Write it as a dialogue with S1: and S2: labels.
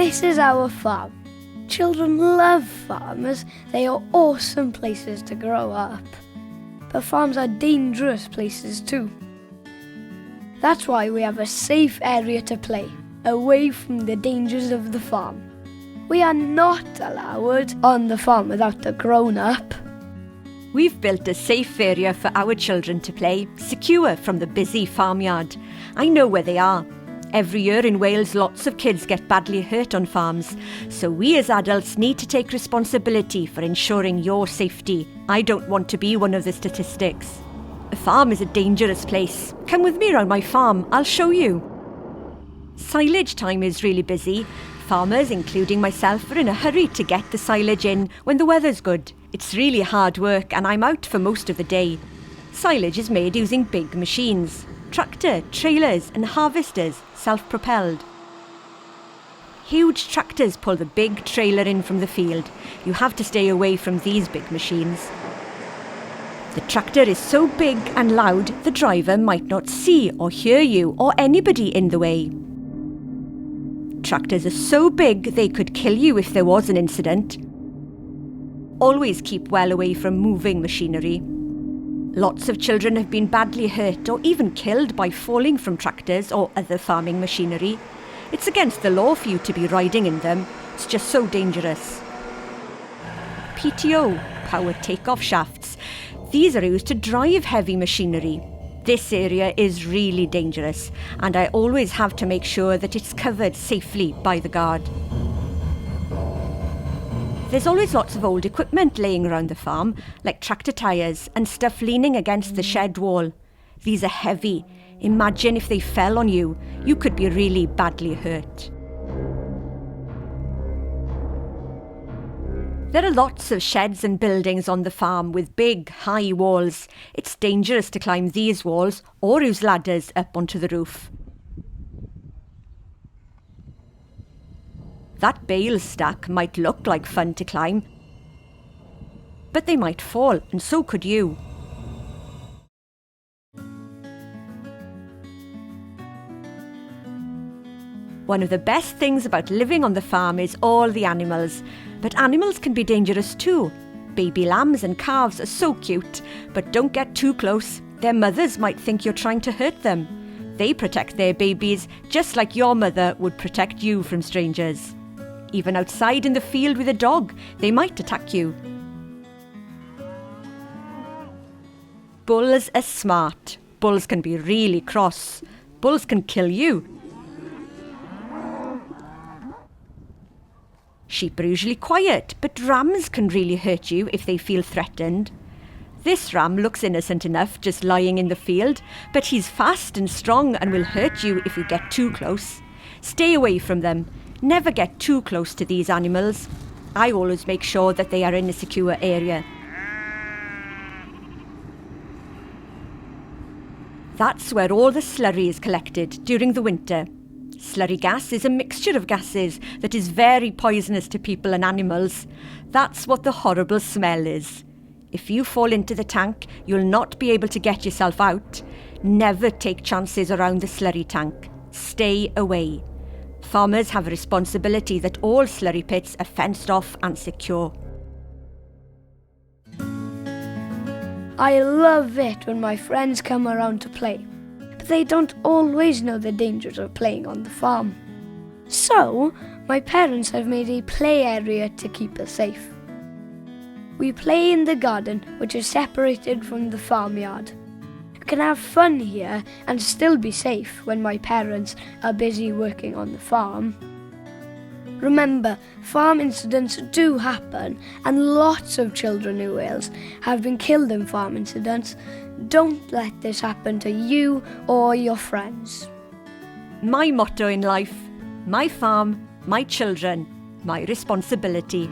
S1: This is our farm. Children love farms. They are awesome places to grow up. But farms are dangerous places too. That's why we have a safe area to play, away from the dangers of the farm. We are not allowed on the farm without a grown-up.
S2: We've built a safe area for our children to play, secure from the busy farmyard. I know where they are. Every year in Wales, lots of kids get badly hurt on farms. So we as adults need to take responsibility for ensuring your safety. I don't want to be one of the statistics. A farm is a dangerous place. Come with me around my farm, I'll show you. Silage time is really busy. Farmers, including myself, are in a hurry to get the silage in when the weather's good. It's really hard work and I'm out for most of the day. Silage is made using big machines. Tractor, trailers and harvesters, self-propelled. Huge tractors pull the big trailer in from the field. You have to stay away from these big machines. The tractor is so big and loud, the driver might not see or hear you or anybody in the way. Tractors are so big they could kill you if there was an incident. Always keep well away from moving machinery. Lots of children have been badly hurt or even killed by falling from tractors or other farming machinery. It's against the law for you to be riding in them. It's just so dangerous. PTO, power takeoff shafts. These are used to drive heavy machinery. This area is really dangerous and I always have to make sure that it's covered safely by the guard. There's always lots of old equipment laying around the farm, like tractor tyres and stuff leaning against the shed wall. These are heavy. Imagine if they fell on you. You could be really badly hurt. There are lots of sheds and buildings on the farm with big, high walls. It's dangerous to climb these walls or use ladders up onto the roof. That bale stack might look like fun to climb, but they might fall, and so could you. One of the best things about living on the farm is all the animals. But animals can be dangerous too. Baby lambs and calves are so cute, but don't get too close. Their mothers might think you're trying to hurt them. They protect their babies just like your mother would protect you from strangers. Even outside in the field with a dog, they might attack you. Bulls are smart. Bulls can be really cross. Bulls can kill you. Sheep are usually quiet, but rams can really hurt you if they feel threatened. This ram looks innocent enough just lying in the field, but he's fast and strong and will hurt you if you get too close. Stay away from them. Never get too close to these animals. I always make sure that they are in a secure area. That's where all the slurry is collected during the winter. Slurry gas is a mixture of gases that is very poisonous to people and animals. That's what the horrible smell is. If you fall into the tank, you'll not be able to get yourself out. Never take chances around the slurry tank. Stay away. Farmers have a responsibility that all slurry pits are fenced off and secure.
S1: I love it when my friends come around to play. They don't always know the dangers of playing on the farm. So, my parents have made a play area to keep us safe. We play in the garden, which is separated from the farmyard. You can have fun here and still be safe when my parents are busy working on the farm. Remember, farm incidents do happen, and lots of children in Wales have been killed in farm incidents. Don't let this happen to you or your friends.
S2: My motto in life: my farm, my children, my responsibility.